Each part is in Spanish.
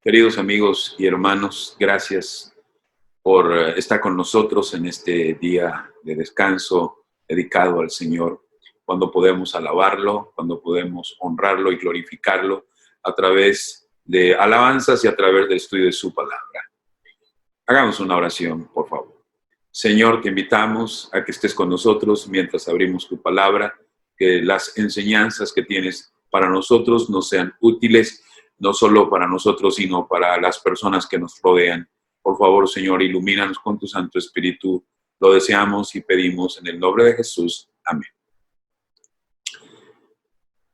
Queridos amigos y hermanos, gracias por estar con nosotros en este día de descanso dedicado al Señor, cuando podemos alabarlo, cuando podemos honrarlo y glorificarlo a través de alabanzas y a través del estudio de su palabra. Hagamos una oración, por favor. Señor, te invitamos a que estés con nosotros mientras abrimos tu palabra, que las enseñanzas que tienes para nosotros nos sean útiles, no solo para nosotros, sino para las personas que nos rodean. Por favor, Señor, ilumínanos con tu Santo Espíritu. Lo deseamos y pedimos en el nombre de Jesús. Amén.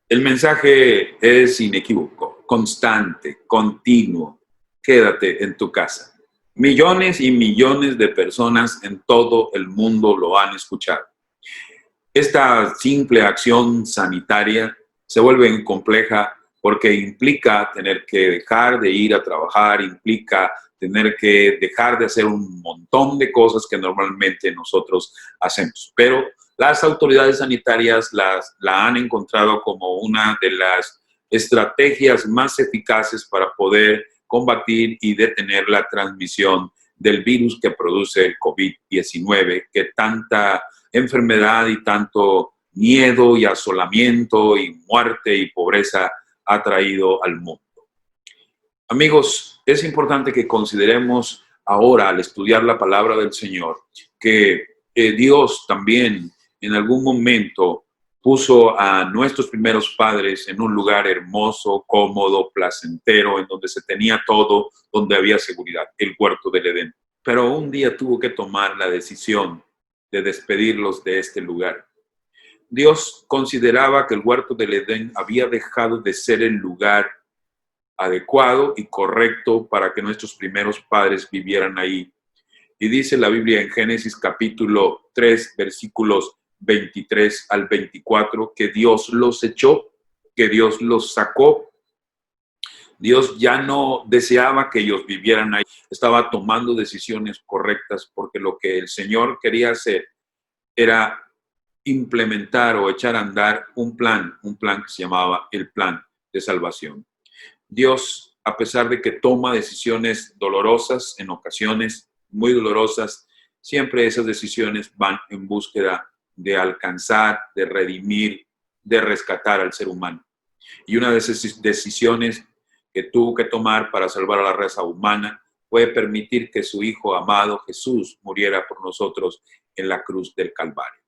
El mensaje es inequívoco, constante, continuo. Quédate en tu casa. Millones y millones de personas en todo el mundo lo han escuchado. Esta simple acción sanitaria se vuelve compleja porque implica tener que dejar de ir a trabajar, implica tener que dejar de hacer un montón de cosas que normalmente nosotros hacemos. Pero las autoridades sanitarias la han encontrado como una de las estrategias más eficaces para poder combatir y detener la transmisión del virus que produce el COVID-19, que tanta enfermedad y tanto miedo y asolamiento y muerte y pobreza ha traído al mundo. Amigos, es importante que consideremos ahora, al estudiar la palabra del Señor, que Dios también en algún momento puso a nuestros primeros padres en un lugar hermoso, cómodo, placentero, en donde se tenía todo, donde había seguridad, el huerto del Edén. Pero un día tuvo que tomar la decisión de despedirlos de este lugar. Dios consideraba que el huerto del Edén había dejado de ser el lugar adecuado y correcto para que nuestros primeros padres vivieran ahí. Y dice la Biblia en Génesis capítulo 3, versículos 23 al 24, que Dios los echó, que Dios los sacó. Dios ya no deseaba que ellos vivieran ahí, estaba tomando decisiones correctas porque lo que el Señor quería hacer era implementar o echar a andar un plan que se llamaba el plan de salvación. Dios, a pesar de que toma decisiones dolorosas, en ocasiones muy dolorosas, siempre esas decisiones van en búsqueda de alcanzar, de redimir, de rescatar al ser humano. Y una de esas decisiones que tuvo que tomar para salvar a la raza humana fue permitir que su Hijo amado Jesús muriera por nosotros en la cruz del Calvario.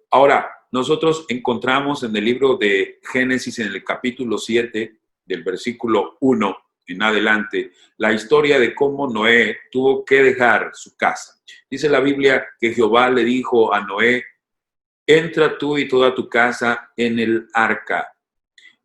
Ahora, nosotros encontramos en el libro de Génesis, en el capítulo 7, del versículo 1 en adelante, la historia de cómo Noé tuvo que dejar su casa. Dice la Biblia que Jehová le dijo a Noé: entra tú y toda tu casa en el arca.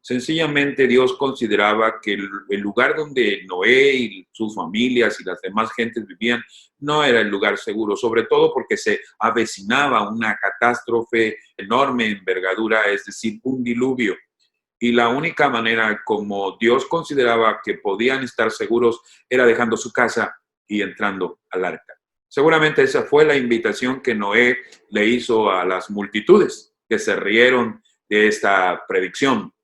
Sencillamente Dios consideraba que el lugar donde Noé y sus familias y las demás gentes vivían no era el lugar seguro, sobre todo porque se avecinaba una catástrofe enorme envergadura, es decir, un diluvio. Y la única manera como Dios consideraba que podían estar seguros era dejando su casa y entrando al arca. Seguramente esa fue la invitación que Noé le hizo a las multitudes que se rieron de esta predicción,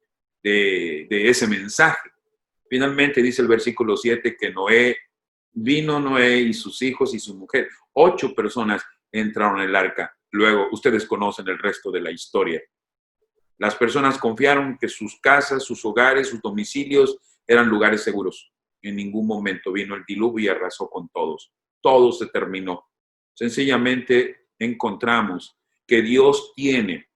de ese mensaje. Finalmente dice el versículo 7 que vino Noé y sus hijos y su mujer. 8 personas entraron en el arca. Luego, ustedes conocen el resto de la historia. Las personas confiaron que sus casas, sus hogares, sus domicilios eran lugares seguros. En ningún momento vino el diluvio y arrasó con todos. Todo se terminó. Sencillamente encontramos que Dios tiene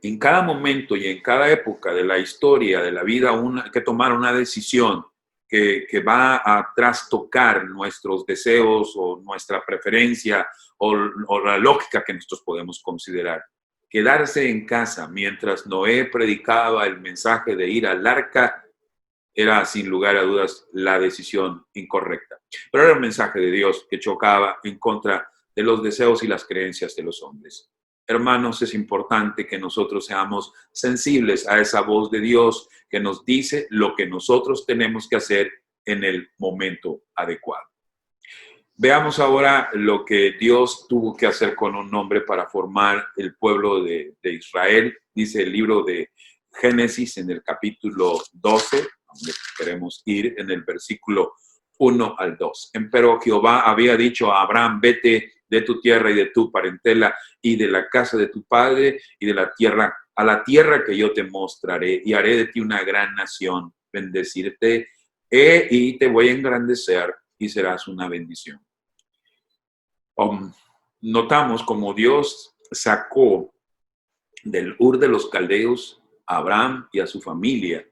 en cada momento y en cada época de la historia, de la vida, que tomar una decisión que va a trastocar nuestros deseos o nuestra preferencia o la lógica que nosotros podemos considerar. Quedarse en casa mientras Noé predicaba el mensaje de ir al arca era sin lugar a dudas la decisión incorrecta. Pero era un mensaje de Dios que chocaba en contra de los deseos y las creencias de los hombres. Hermanos, es importante que nosotros seamos sensibles a esa voz de Dios que nos dice lo que nosotros tenemos que hacer en el momento adecuado. Veamos ahora lo que Dios tuvo que hacer con un hombre para formar el pueblo de Israel. Dice el libro de Génesis, en el capítulo 12, donde queremos ir, en el versículo 1 al 2. Empero Jehová había dicho a Abraham, vete de tu tierra y de tu parentela y de la casa de tu padre y de la tierra, a la tierra que yo te mostraré, y haré de ti una gran nación, bendecirte y te voy a engrandecer y serás una bendición. Notamos como Dios sacó del Ur de los Caldeos a Abraham y a su familia,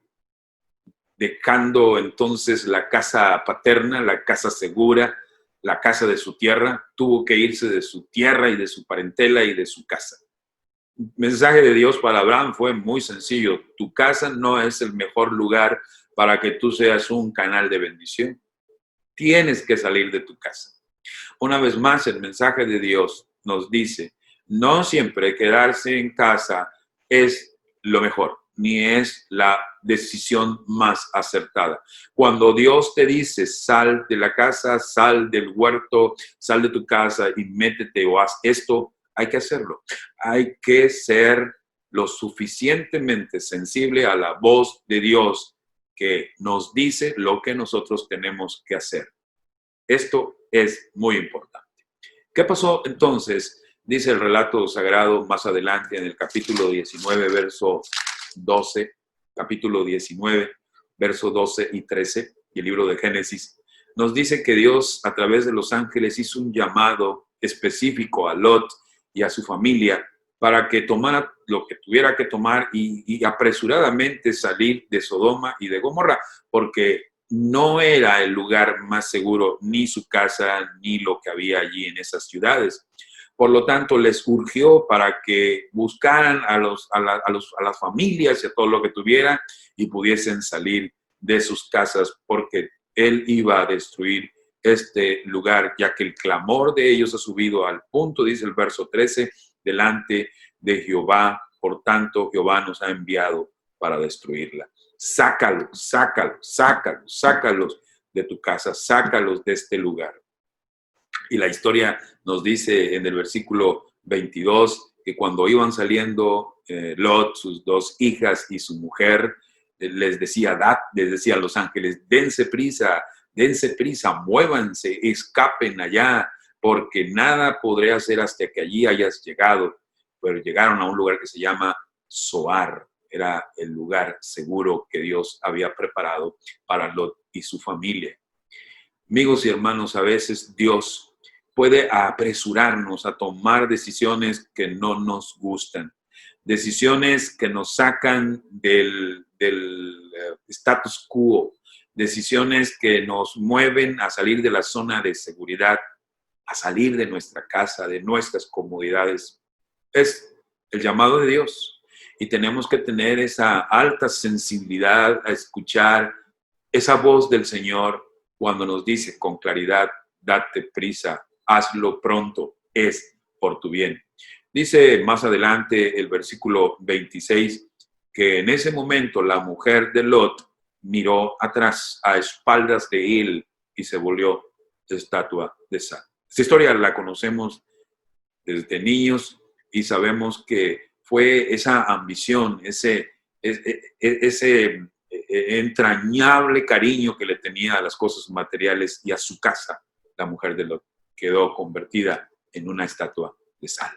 dejando entonces la casa paterna, la casa segura, la casa de su tierra. Tuvo que irse de su tierra y de su parentela y de su casa. El mensaje de Dios para Abraham fue muy sencillo. Tu casa no es el mejor lugar para que tú seas un canal de bendición. Tienes que salir de tu casa. Una vez más, el mensaje de Dios nos dice, no siempre quedarse en casa es lo mejor, ni es la decisión más acertada. Cuando Dios te dice, sal de la casa, sal del huerto, sal de tu casa y métete o haz esto, hay que hacerlo. Hay que ser lo suficientemente sensible a la voz de Dios que nos dice lo que nosotros tenemos que hacer. Esto es muy importante. ¿Qué pasó entonces? Dice el relato sagrado más adelante en el capítulo 19, verso 12, capítulo 19, verso 12 y 13, y el libro de Génesis, nos dice que Dios a través de los ángeles hizo un llamado específico a Lot y a su familia para que tomara lo que tuviera que tomar y apresuradamente salir de Sodoma y de Gomorra, porque no era el lugar más seguro, ni su casa, ni lo que había allí en esas ciudades. Por lo tanto, les urgió para que buscaran a las familias y a todo lo que tuvieran y pudiesen salir de sus casas, porque él iba a destruir este lugar, ya que el clamor de ellos ha subido al punto, dice el verso 13, delante de Jehová. Por tanto, Jehová nos ha enviado para destruirla. Sácalos, sácalos, sácalos, sácalos de tu casa, sácalos de este lugar. Y la historia nos dice en el versículo 22 que cuando iban saliendo Lot, sus dos hijas y su mujer, les decía a los ángeles, dense prisa, muévanse, escapen allá, porque nada podré hacer hasta que allí hayas llegado. Pero llegaron a un lugar que se llama Zoar. Era el lugar seguro que Dios había preparado para Lot y su familia. Amigos y hermanos, a veces Dios puede apresurarnos a tomar decisiones que no nos gustan, decisiones que nos sacan del status quo, decisiones que nos mueven a salir de la zona de seguridad, a salir de nuestra casa, de nuestras comodidades. Es el llamado de Dios. Y tenemos que tener esa alta sensibilidad a escuchar esa voz del Señor cuando nos dice con claridad, date prisa, hazlo pronto, es por tu bien. Dice más adelante el versículo 26 que en ese momento la mujer de Lot miró atrás a espaldas de él y se volvió estatua de sal. Esta historia la conocemos desde niños y sabemos que fue esa ambición, ese entrañable cariño que le tenía a las cosas materiales y a su casa. La mujer de Lot quedó convertida en una estatua de sal.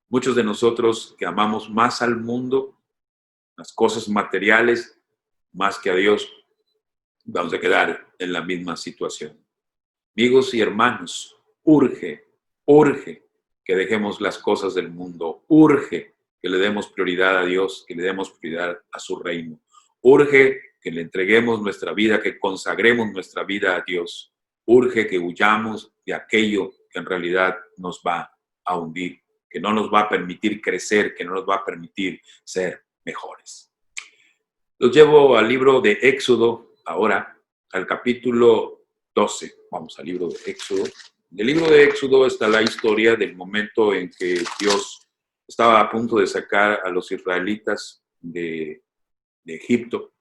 Muchos de nosotros que amamos más al mundo, las cosas materiales, más que a Dios, vamos a quedar en la misma situación. Amigos y hermanos, urge que dejemos las cosas del mundo, urge que le demos prioridad a Dios, que le demos prioridad a su reino. Urge que le entreguemos nuestra vida, que consagremos nuestra vida a Dios. Urge que huyamos de aquello que en realidad nos va a hundir, que no nos va a permitir crecer, que no nos va a permitir ser mejores. Los llevo al libro de Éxodo, ahora, al capítulo 12. Vamos al libro de Éxodo. En el libro de Éxodo está la historia del momento en que Dios estaba a punto de sacar a los israelitas de Egipto.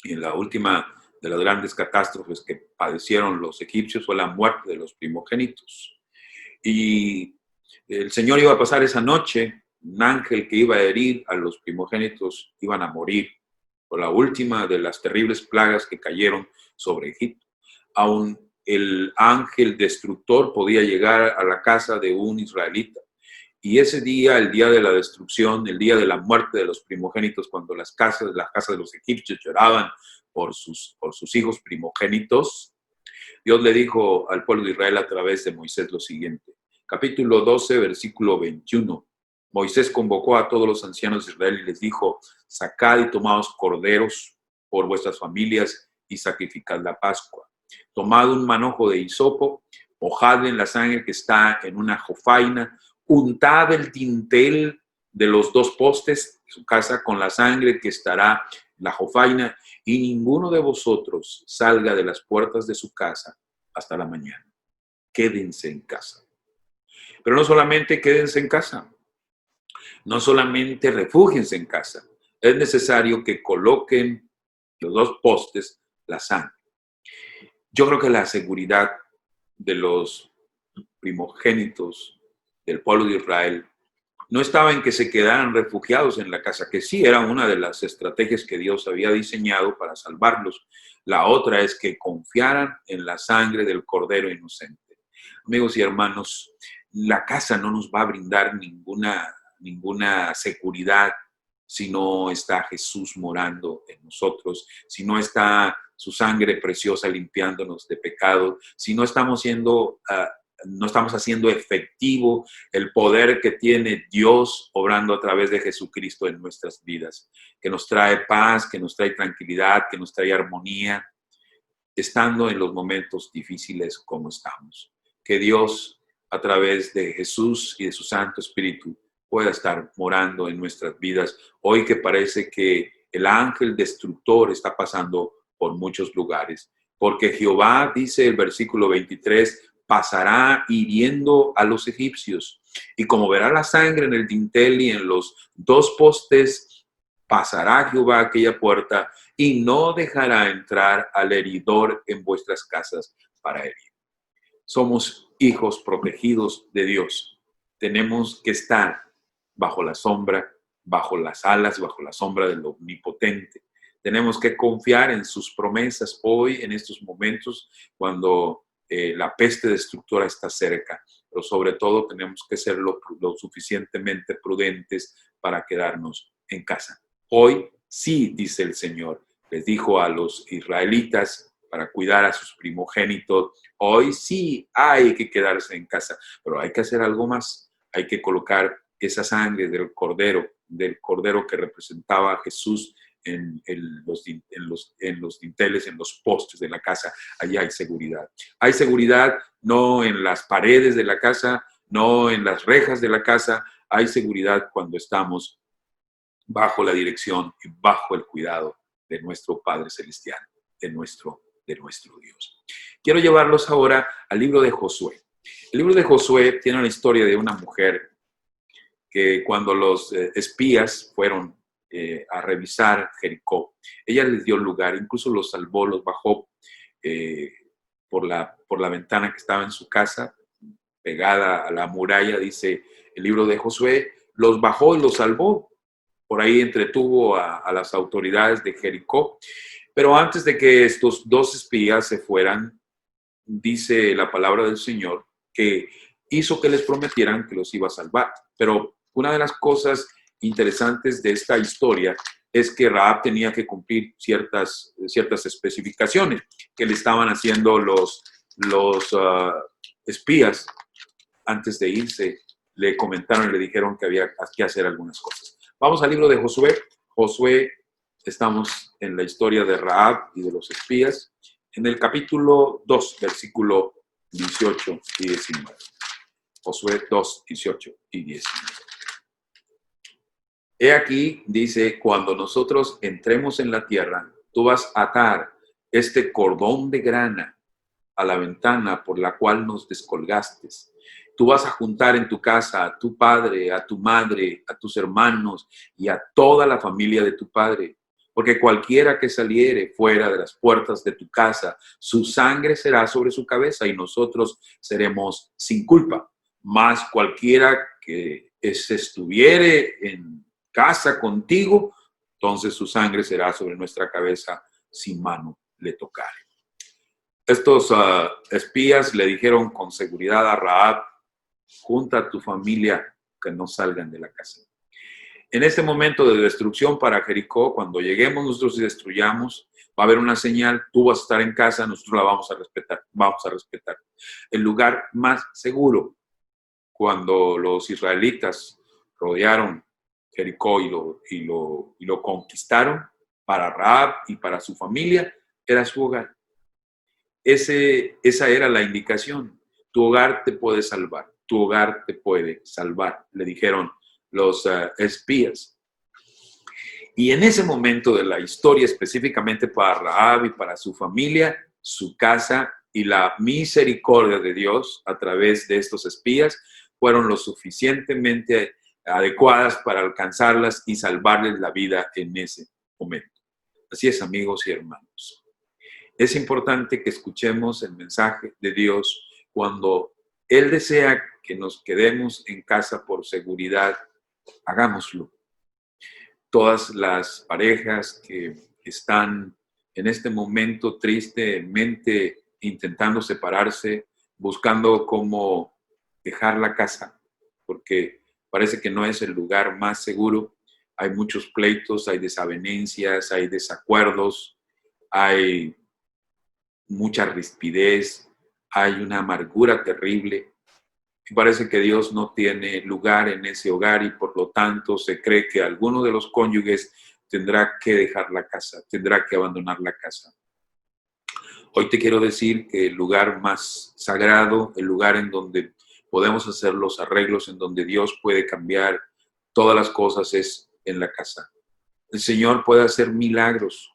Y en la última de las grandes catástrofes que padecieron los egipcios fue la muerte de los primogénitos. Y el Señor iba a pasar esa noche un ángel que iba a herir a los primogénitos, iban a morir por la última de las terribles plagas que cayeron sobre Egipto. Aún el ángel destructor podía llegar a la casa de un israelita. Y ese día, el día de la destrucción, el día de la muerte de los primogénitos, cuando las casas de los egipcios lloraban por sus hijos primogénitos, Dios le dijo al pueblo de Israel a través de Moisés lo siguiente. Capítulo 12, versículo 21. Moisés convocó a todos los ancianos de Israel y les dijo, sacad y tomaos corderos por vuestras familias y sacrificad la Pascua. Tomad un manojo de hisopo, mojad en la sangre que está en una jofaina, untad el dintel de los dos postes de su casa con la sangre que estará en la jofaina, y ninguno de vosotros salga de las puertas de su casa hasta la mañana. Quédense en casa. Pero no solamente quédense en casa, no solamente refúgiense en casa, es necesario que coloquen los dos postes la sangre. Yo creo que la seguridad de los primogénitos del pueblo de Israel no estaba en que se quedaran refugiados en la casa, que sí era una de las estrategias que Dios había diseñado para salvarlos. La otra es que confiaran en la sangre del Cordero inocente. Amigos y hermanos, la casa no nos va a brindar ninguna seguridad si no está Jesús morando en nosotros, si no está su sangre preciosa limpiándonos de pecado, si no estamos haciendo efectivo el poder que tiene Dios obrando a través de Jesucristo en nuestras vidas, que nos trae paz, que nos trae tranquilidad, que nos trae armonía, estando en los momentos difíciles como estamos. Que Dios, a través de Jesús y de su Santo Espíritu, pueda estar morando en nuestras vidas. Hoy que parece que el ángel destructor está pasando por muchos lugares. Porque Jehová, dice el versículo 23, pasará hiriendo a los egipcios. Y como verá la sangre en el dintel y en los dos postes, pasará Jehová aquella puerta y no dejará entrar al heridor en vuestras casas para herir. Somos hijos protegidos de Dios. Tenemos que estar bajo la sombra, bajo las alas, bajo la sombra del Omnipotente. Tenemos que confiar en sus promesas hoy, en estos momentos, cuando la peste destructora está cerca. Pero sobre todo tenemos que ser lo suficientemente prudentes para quedarnos en casa. Hoy sí, dice el Señor, les dijo a los israelitas para cuidar a sus primogénitos, hoy sí hay que quedarse en casa, pero hay que hacer algo más. Hay que colocar esa sangre del cordero que representaba a Jesús en los dinteles, en los postes de la casa. Allí hay seguridad. Hay seguridad no en las paredes de la casa, no en las rejas de la casa. Hay seguridad cuando estamos bajo la dirección y bajo el cuidado de nuestro Padre Celestial, de nuestro Dios. Quiero llevarlos ahora al libro de Josué. El libro de Josué tiene una historia de una mujer que cuando los espías fueron a revisar Jericó, ella les dio lugar, incluso los salvó, los bajó por la ventana que estaba en su casa, pegada a la muralla, dice el libro de Josué, los bajó y los salvó. Por ahí entretuvo a las autoridades de Jericó. Pero antes de que estos dos espías se fueran, dice la palabra del Señor que hizo que les prometieran que los iba a salvar. Pero una de las cosas interesantes de esta historia es que Rahab tenía que cumplir ciertas especificaciones que le estaban haciendo los espías antes de irse. Le comentaron y le dijeron que había que hacer algunas cosas. Vamos al libro de Josué. Josué, estamos en la historia de Rahab y de los espías, en el capítulo 2, versículo 18 y 19. Josué 2, 18 y 19. He aquí, dice, cuando nosotros entremos en la tierra, tú vas a atar este cordón de grana a la ventana por la cual nos descolgaste. Tú vas a juntar en tu casa a tu padre, a tu madre, a tus hermanos y a toda la familia de tu padre. Porque cualquiera que saliere fuera de las puertas de tu casa, su sangre será sobre su cabeza y nosotros seremos sin culpa. Mas cualquiera que estuviere en casa contigo, entonces su sangre será sobre nuestra cabeza si mano le tocare. Estos espías le dijeron con seguridad a Rahab: junta a tu familia, que no salgan de la casa. En este momento de destrucción para Jericó, cuando lleguemos nosotros y destruyamos, va a haber una señal: tú vas a estar en casa, nosotros la vamos a respetar, vamos a respetar. El lugar más seguro, cuando los israelitas rodearon Jericó y lo conquistaron, para Rahab y para su familia, era su hogar. Esa era la indicación. Tu hogar te puede salvar, tu hogar te puede salvar, le dijeron los espías. Y en ese momento de la historia, específicamente para Rahab y para su familia, su casa y la misericordia de Dios a través de estos espías fueron lo suficientemente adecuadas para alcanzarlas y salvarles la vida en ese momento. Así es, amigos y hermanos. Es importante que escuchemos el mensaje de Dios cuando Él desea que nos quedemos en casa por seguridad. Hagámoslo. Todas las parejas que están en este momento tristemente intentando separarse, buscando cómo dejar la casa, porque parece que no es el lugar más seguro. Hay muchos pleitos, hay desavenencias, hay desacuerdos, hay mucha rispidez, hay una amargura terrible. Y parece que Dios no tiene lugar en ese hogar y por lo tanto se cree que alguno de los cónyuges tendrá que dejar la casa, tendrá que abandonar la casa. Hoy te quiero decir que el lugar más sagrado, el lugar en donde podemos hacer los arreglos, en donde Dios puede cambiar todas las cosas, es en la casa. El Señor puede hacer milagros,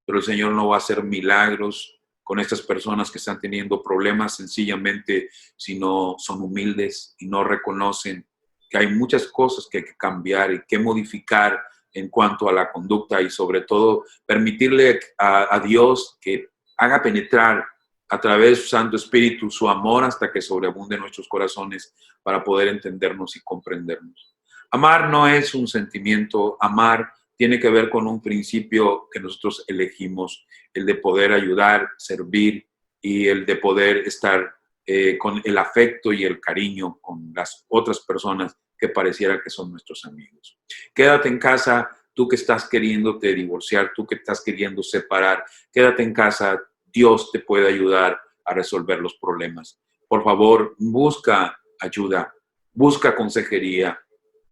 pero el Señor no va a hacer milagros con estas personas que están teniendo problemas sencillamente si no son humildes y no reconocen que hay muchas cosas que hay que cambiar y que modificar en cuanto a la conducta y sobre todo permitirle a Dios que haga penetrar a través de su Santo Espíritu su amor hasta que sobreabunde en nuestros corazones para poder entendernos y comprendernos. Amar no es un sentimiento, amar tiene que ver con un principio que nosotros elegimos, el de poder ayudar, servir y el de poder estar con el afecto y el cariño con las otras personas que pareciera que son nuestros amigos. Quédate en casa, tú que estás queriéndote divorciar, tú que estás queriendo separar, quédate en casa, Dios te puede ayudar a resolver los problemas. Por favor, busca ayuda, busca consejería,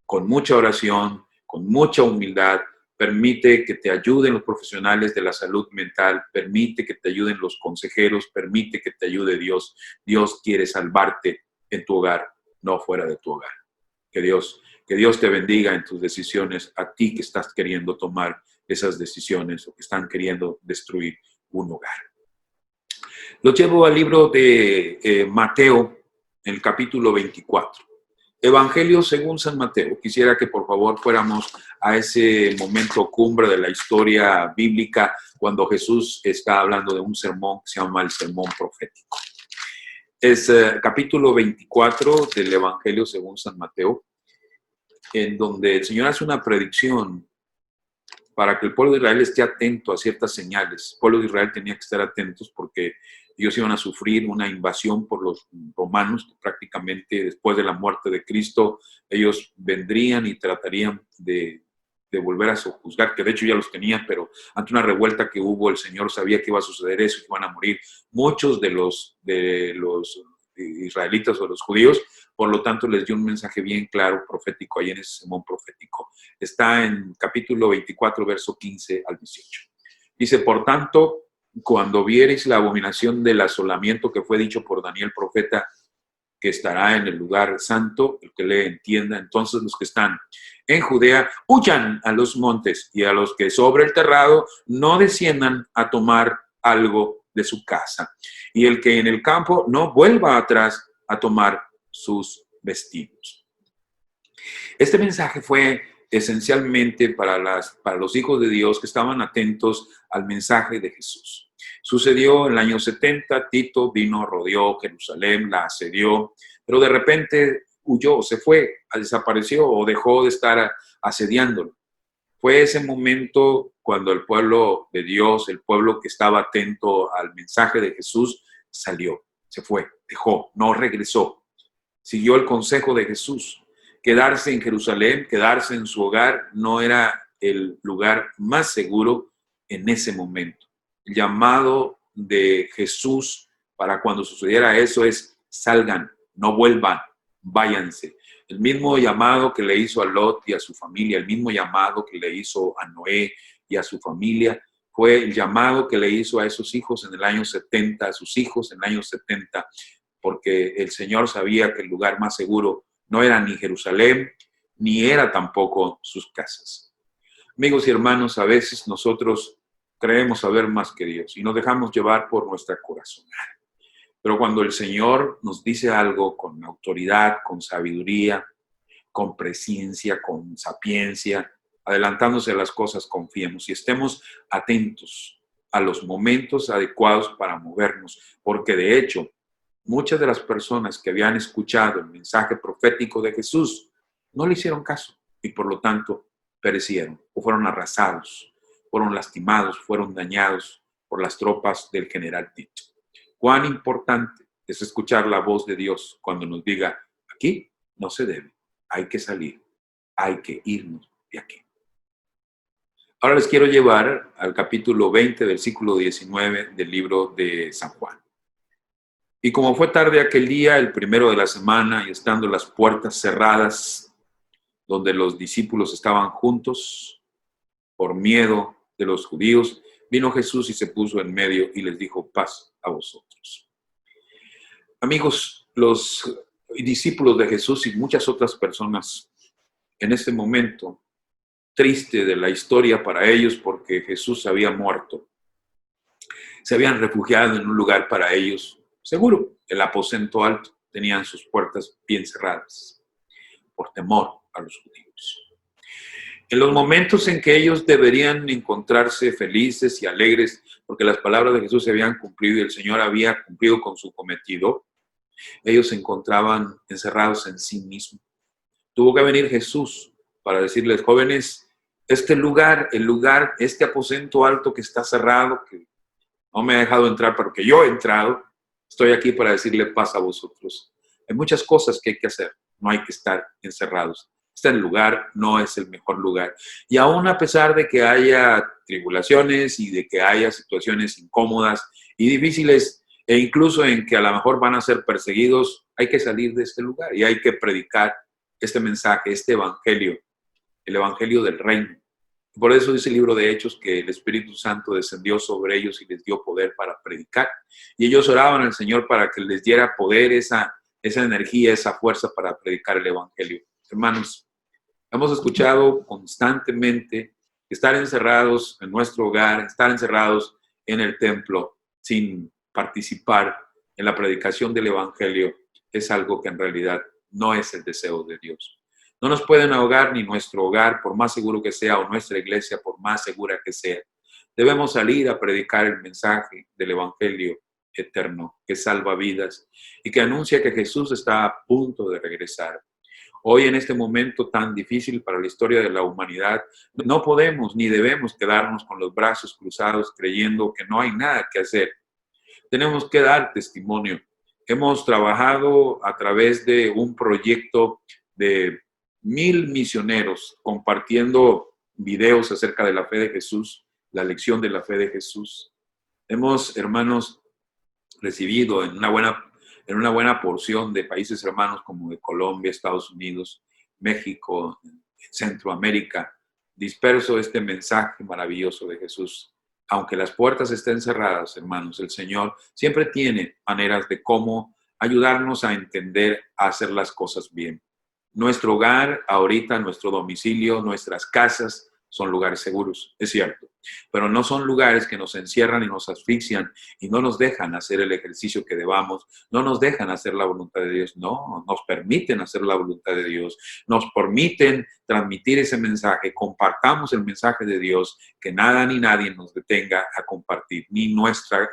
con mucha oración, con mucha humildad. Permite que te ayuden los profesionales de la salud mental, permite que te ayuden los consejeros, permite que te ayude Dios. Dios quiere salvarte en tu hogar, no fuera de tu hogar. Que Dios te bendiga en tus decisiones, a ti que estás queriendo tomar esas decisiones o que están queriendo destruir un hogar. Lo llevo al libro de Mateo, en el capítulo 24. Evangelio según San Mateo. Quisiera que por favor fuéramos a ese momento cumbre de la historia bíblica cuando Jesús está hablando de un sermón que se llama el sermón profético. Es capítulo 24 del Evangelio según San Mateo, en donde el Señor hace una predicción para que el pueblo de Israel esté atento a ciertas señales. El pueblo de Israel tenía que estar atentos porque ellos iban a sufrir una invasión por los romanos, que prácticamente después de la muerte de Cristo, ellos vendrían y tratarían de volver a sojuzgar, que de hecho ya los tenían, pero ante una revuelta que hubo, el Señor sabía que iba a suceder eso, que iban a morir muchos de los israelitas o los judíos. Por lo tanto, les dio un mensaje bien claro, profético, ahí en ese sermón profético. Está en capítulo 24, verso 15 al 18. Dice, por tanto, cuando viereis la abominación del asolamiento que fue dicho por Daniel profeta, que estará en el lugar santo, el que le entienda, entonces los que están en Judea huyan a los montes, y a los que sobre el terrado no desciendan a tomar algo de su casa, y el que en el campo no vuelva atrás a tomar sus vestidos. Este mensaje fue esencialmente para los hijos de Dios que estaban atentos al mensaje de Jesús. Sucedió en el año 70, Tito vino, rodeó Jerusalén, la asedió, pero de repente huyó, se fue, desapareció o dejó de estar asediándolo. Fue ese momento cuando el pueblo de Dios, el pueblo que estaba atento al mensaje de Jesús, salió, se fue, dejó, no regresó. Siguió el consejo de Jesús. Quedarse en Jerusalén, quedarse en su hogar, no era el lugar más seguro en ese momento. El llamado de Jesús para cuando sucediera eso es: salgan, no vuelvan, váyanse. El mismo llamado que le hizo a Lot y a su familia, el mismo llamado que le hizo a Noé y a su familia, fue el llamado que le hizo a esos hijos en el año 70, a sus hijos en el año 70, porque el Señor sabía que el lugar más seguro no era ni Jerusalén, ni era tampoco sus casas. Amigos y hermanos, a veces nosotros creemos saber más que Dios y nos dejamos llevar por nuestra corazonada. Pero cuando el Señor nos dice algo con autoridad, con sabiduría, con presencia, con sapiencia, adelantándose a las cosas, confiemos y estemos atentos a los momentos adecuados para movernos, porque de hecho, muchas de las personas que habían escuchado el mensaje profético de Jesús no le hicieron caso y por lo tanto perecieron o fueron arrasados, fueron lastimados, fueron dañados por las tropas del general Tito. Cuán importante es escuchar la voz de Dios cuando nos diga: aquí no se debe, hay que salir, hay que irnos de aquí. Ahora les quiero llevar al capítulo 20, versículo 19 del libro de San Juan. Y como fue tarde aquel día, el primero de la semana, y estando las puertas cerradas, donde los discípulos estaban juntos, por miedo de los judíos, vino Jesús y se puso en medio y les dijo: paz a vosotros. Amigos, los discípulos de Jesús y muchas otras personas en este momento triste de la historia para ellos, porque Jesús había muerto, se habían refugiado en un lugar para ellos seguro, el aposento alto, tenían sus puertas bien cerradas por temor a los judíos. En los momentos en que ellos deberían encontrarse felices y alegres, porque las palabras de Jesús se habían cumplido y el Señor había cumplido con su cometido, ellos se encontraban encerrados en sí mismos. Tuvo que venir Jesús para decirles: jóvenes, este lugar, este aposento alto que está cerrado, que no me ha dejado entrar, pero que yo he entrado, estoy aquí para decirle paz a vosotros. Hay muchas cosas que hay que hacer, no hay que estar encerrados. Este lugar no es el mejor lugar. Y aún a pesar de que haya tribulaciones y de que haya situaciones incómodas y difíciles, e incluso en que a lo mejor van a ser perseguidos, hay que salir de este lugar y hay que predicar este mensaje, este evangelio, el evangelio del reino. Por eso dice el libro de Hechos que el Espíritu Santo descendió sobre ellos y les dio poder para predicar. Y ellos oraban al Señor para que les diera poder, esa energía, esa fuerza para predicar el evangelio. Hermanos, hemos escuchado constantemente estar encerrados en nuestro hogar, estar encerrados en el templo sin participar en la predicación del evangelio es algo que en realidad no es el deseo de Dios. No nos pueden ahogar ni nuestro hogar, por más seguro que sea, o nuestra iglesia, por más segura que sea. Debemos salir a predicar el mensaje del evangelio eterno que salva vidas y que anuncia que Jesús está a punto de regresar. Hoy, en este momento tan difícil para la historia de la humanidad, no podemos ni debemos quedarnos con los brazos cruzados creyendo que no hay nada que hacer. Tenemos que dar testimonio. Hemos trabajado a través de un proyecto de 1000 misioneros compartiendo videos acerca de la fe de Jesús, la lección de la fe de Jesús. Hemos, hermanos, recibido en una buena porción de países hermanos como de Colombia, Estados Unidos, México, Centroamérica, disperso este mensaje maravilloso de Jesús. Aunque las puertas estén cerradas, hermanos, el Señor siempre tiene maneras de cómo ayudarnos a entender, a hacer las cosas bien. Nuestro hogar, ahorita, nuestro domicilio, nuestras casas son lugares seguros, es cierto, pero no son lugares que nos encierran y nos asfixian y no nos dejan hacer el ejercicio que debamos, no nos dejan hacer la voluntad de Dios, no, nos permiten hacer la voluntad de Dios, nos permiten transmitir ese mensaje, compartamos el mensaje de Dios, que nada ni nadie nos detenga a compartir, ni nuestra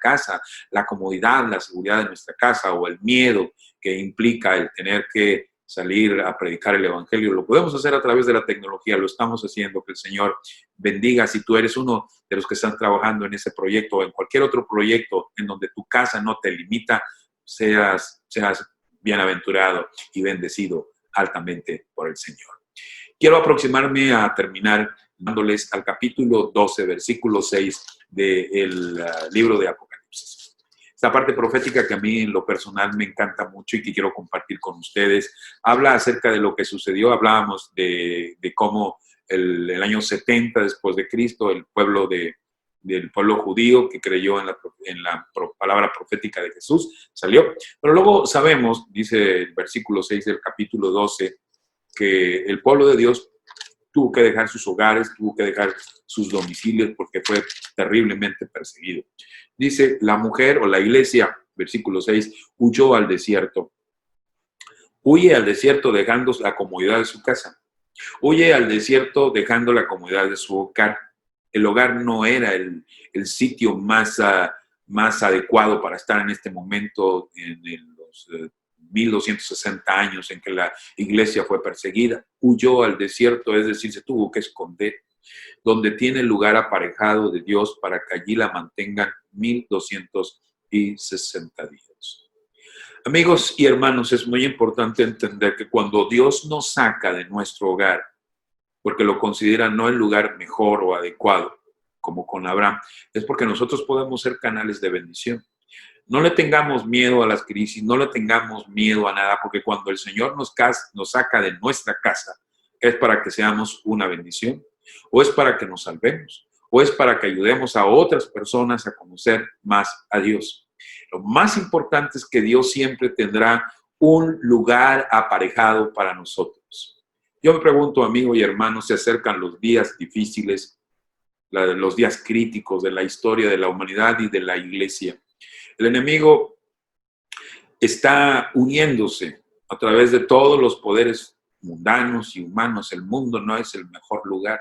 casa, la comodidad, la seguridad de nuestra casa o el miedo que implica el tener que salir a predicar el evangelio. Lo podemos hacer a través de la tecnología, lo estamos haciendo. Que el Señor bendiga. Si tú eres uno de los que están trabajando en ese proyecto o en cualquier otro proyecto en donde tu casa no te limita, seas bienaventurado y bendecido altamente por el Señor. Quiero aproximarme a terminar dándoles al capítulo 12, versículo 6 del libro de Apocalipsis. Esta parte profética que a mí en lo personal me encanta mucho y que quiero compartir con ustedes, habla acerca de lo que sucedió. Hablábamos de cómo el año 70 después de Cristo, el pueblo del pueblo judío que creyó en la palabra profética de Jesús salió. Pero luego sabemos, dice el versículo 6 del capítulo 12, que el pueblo de Dios tuvo que dejar sus hogares, tuvo que dejar sus domicilios porque fue terriblemente perseguido. Dice, la mujer o la iglesia, versículo 6, huyó al desierto. Huye al desierto dejando la comodidad de su casa. Huye al desierto dejando la comodidad de su hogar. El hogar no era el sitio más adecuado para estar en este momento en los 1260 años en que la iglesia fue perseguida. Huyó al desierto, es decir, se tuvo que esconder, donde tiene lugar aparejado de Dios para que allí la mantengan 1260 días. Amigos y hermanos, es muy importante entender que cuando Dios nos saca de nuestro hogar, porque lo considera no el lugar mejor o adecuado, como con Abraham, es porque nosotros podemos ser canales de bendición. No le tengamos miedo a las crisis, no le tengamos miedo a nada, porque cuando el Señor nos saca de nuestra casa, es para que seamos una bendición, o es para que nos salvemos, o es para que ayudemos a otras personas a conocer más a Dios. Lo más importante es que Dios siempre tendrá un lugar aparejado para nosotros. Yo me pregunto, amigo y hermano, se acercan los días difíciles, los días críticos de la historia de la humanidad y de la iglesia. El enemigo está uniéndose a través de todos los poderes mundanos y humanos. El mundo no es el mejor lugar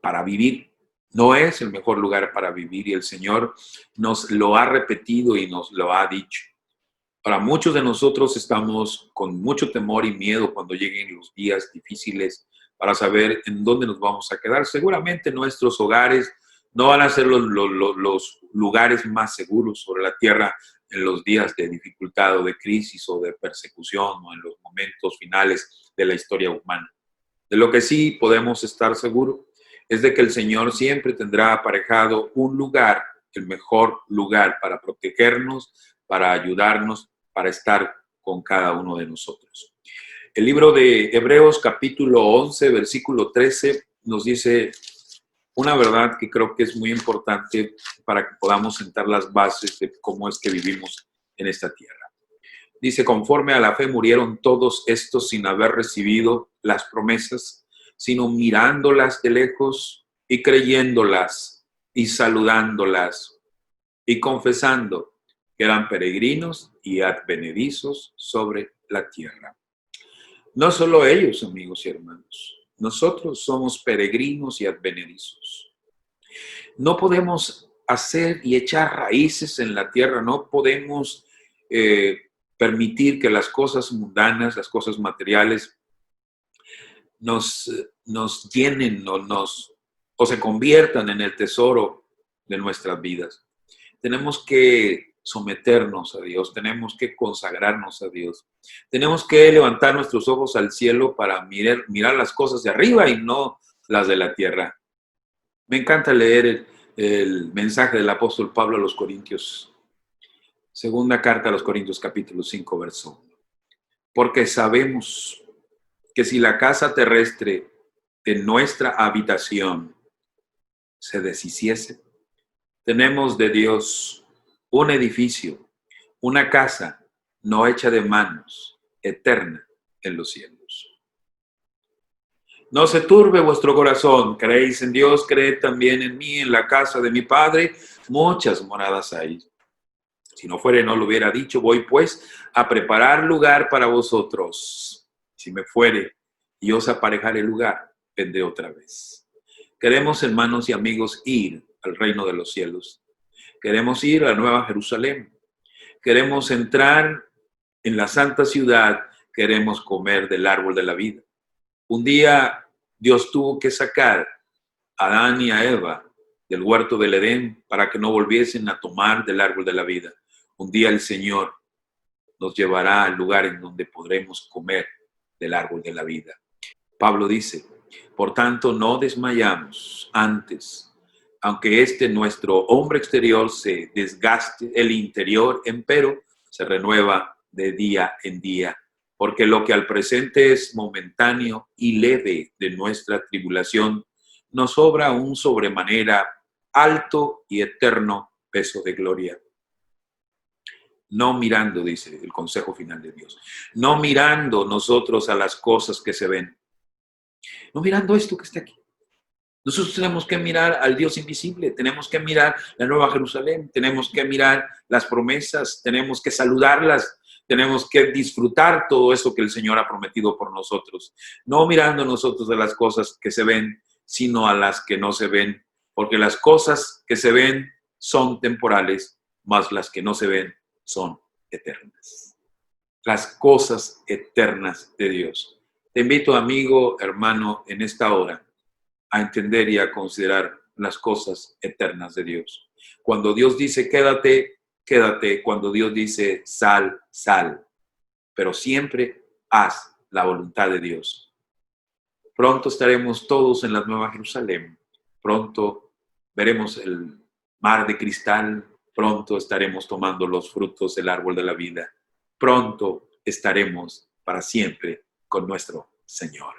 para vivir. No es el mejor lugar para vivir y el Señor nos lo ha repetido y nos lo ha dicho. Para muchos de nosotros estamos con mucho temor y miedo cuando lleguen los días difíciles para saber en dónde nos vamos a quedar. Seguramente nuestros hogares no van a ser los lugares más seguros sobre la tierra en los días de dificultad o de crisis o de persecución o en los momentos finales de la historia humana. De lo que sí podemos estar seguros es de que el Señor siempre tendrá aparejado un lugar, el mejor lugar para protegernos, para ayudarnos, para estar con cada uno de nosotros. El libro de Hebreos capítulo 11, versículo 13 nos dice una verdad que creo que es muy importante para que podamos sentar las bases de cómo es que vivimos en esta tierra. Dice, conforme a la fe murieron todos estos sin haber recibido las promesas, sino mirándolas de lejos y creyéndolas y saludándolas y confesando que eran peregrinos y advenedizos sobre la tierra. No solo ellos, amigos y hermanos. Nosotros somos peregrinos y advenedizos. No podemos hacer y echar raíces en la tierra, no podemos permitir que las cosas mundanas, las cosas materiales nos llenen o se conviertan en el tesoro de nuestras vidas. Tenemos que someternos a Dios, tenemos que consagrarnos a Dios. Tenemos que levantar nuestros ojos al cielo para mirar las cosas de arriba y no las de la tierra. Me encanta leer el mensaje del apóstol Pablo a los Corintios. Segunda carta a los Corintios, capítulo 5, verso 1. Porque sabemos que si la casa terrestre de nuestra habitación se deshiciese, tenemos de Dios un edificio, una casa no hecha de manos, eterna en los cielos. No se turbe vuestro corazón, creéis en Dios, creed también en mí. En la casa de mi Padre muchas moradas hay. Si no fuere, no lo hubiera dicho. Voy pues a preparar lugar para vosotros. Si me fuere y os aparejaré lugar, vendré otra vez. Queremos, hermanos y amigos, ir al reino de los cielos. Queremos ir a la Nueva Jerusalén. Queremos entrar en la santa ciudad. Queremos comer del árbol de la vida. Un día Dios tuvo que sacar a Adán y a Eva del huerto del Edén para que no volviesen a tomar del árbol de la vida. Un día el Señor nos llevará al lugar en donde podremos comer del árbol de la vida. Pablo dice, por tanto no desmayamos antes, aunque nuestro hombre exterior se desgaste, el interior empero se renueva de día en día, porque lo que al presente es momentáneo y leve de nuestra tribulación, nos sobra un sobremanera alto y eterno peso de gloria. No mirando, dice el consejo final de Dios, no mirando nosotros a las cosas que se ven, no mirando esto que está aquí. Nosotros tenemos que mirar al Dios invisible, tenemos que mirar la Nueva Jerusalén, tenemos que mirar las promesas, tenemos que saludarlas, tenemos que disfrutar todo eso que el Señor ha prometido por nosotros. No mirando nosotros a las cosas que se ven, sino a las que no se ven, porque las cosas que se ven son temporales, mas las que no se ven son eternas. Las cosas eternas de Dios. Te invito, amigo, hermano, en esta hora, a entender y a considerar las cosas eternas de Dios. Cuando Dios dice quédate, quédate. Cuando Dios dice sal, sal. Pero siempre haz la voluntad de Dios. Pronto estaremos todos en la Nueva Jerusalén. Pronto veremos el mar de cristal. Pronto estaremos tomando los frutos del árbol de la vida. Pronto estaremos para siempre con nuestro Señor.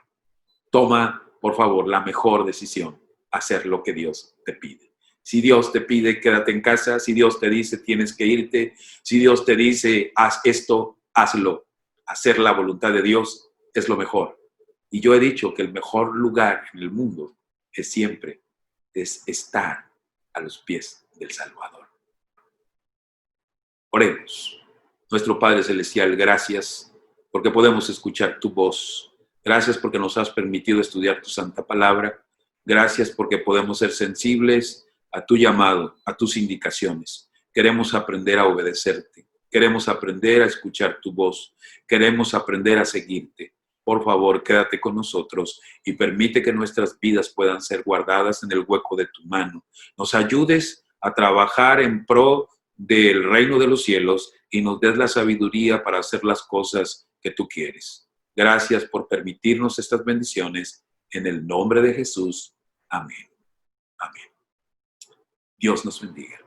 Toma, por favor, la mejor decisión, hacer lo que Dios te pide. Si Dios te pide, quédate en casa. Si Dios te dice, tienes que irte. Si Dios te dice, haz esto, hazlo. Hacer la voluntad de Dios es lo mejor. Y yo he dicho que el mejor lugar en el mundo es estar a los pies del Salvador. Oremos. Nuestro Padre Celestial, gracias porque podemos escuchar tu voz. Gracias porque nos has permitido estudiar tu santa palabra. Gracias porque podemos ser sensibles a tu llamado, a tus indicaciones. Queremos aprender a obedecerte. Queremos aprender a escuchar tu voz. Queremos aprender a seguirte. Por favor, quédate con nosotros y permite que nuestras vidas puedan ser guardadas en el hueco de tu mano. Nos ayudes a trabajar en pro del reino de los cielos y nos des la sabiduría para hacer las cosas que tú quieres. Gracias por permitirnos estas bendiciones. En el nombre de Jesús. Amén. Amén. Dios nos bendiga.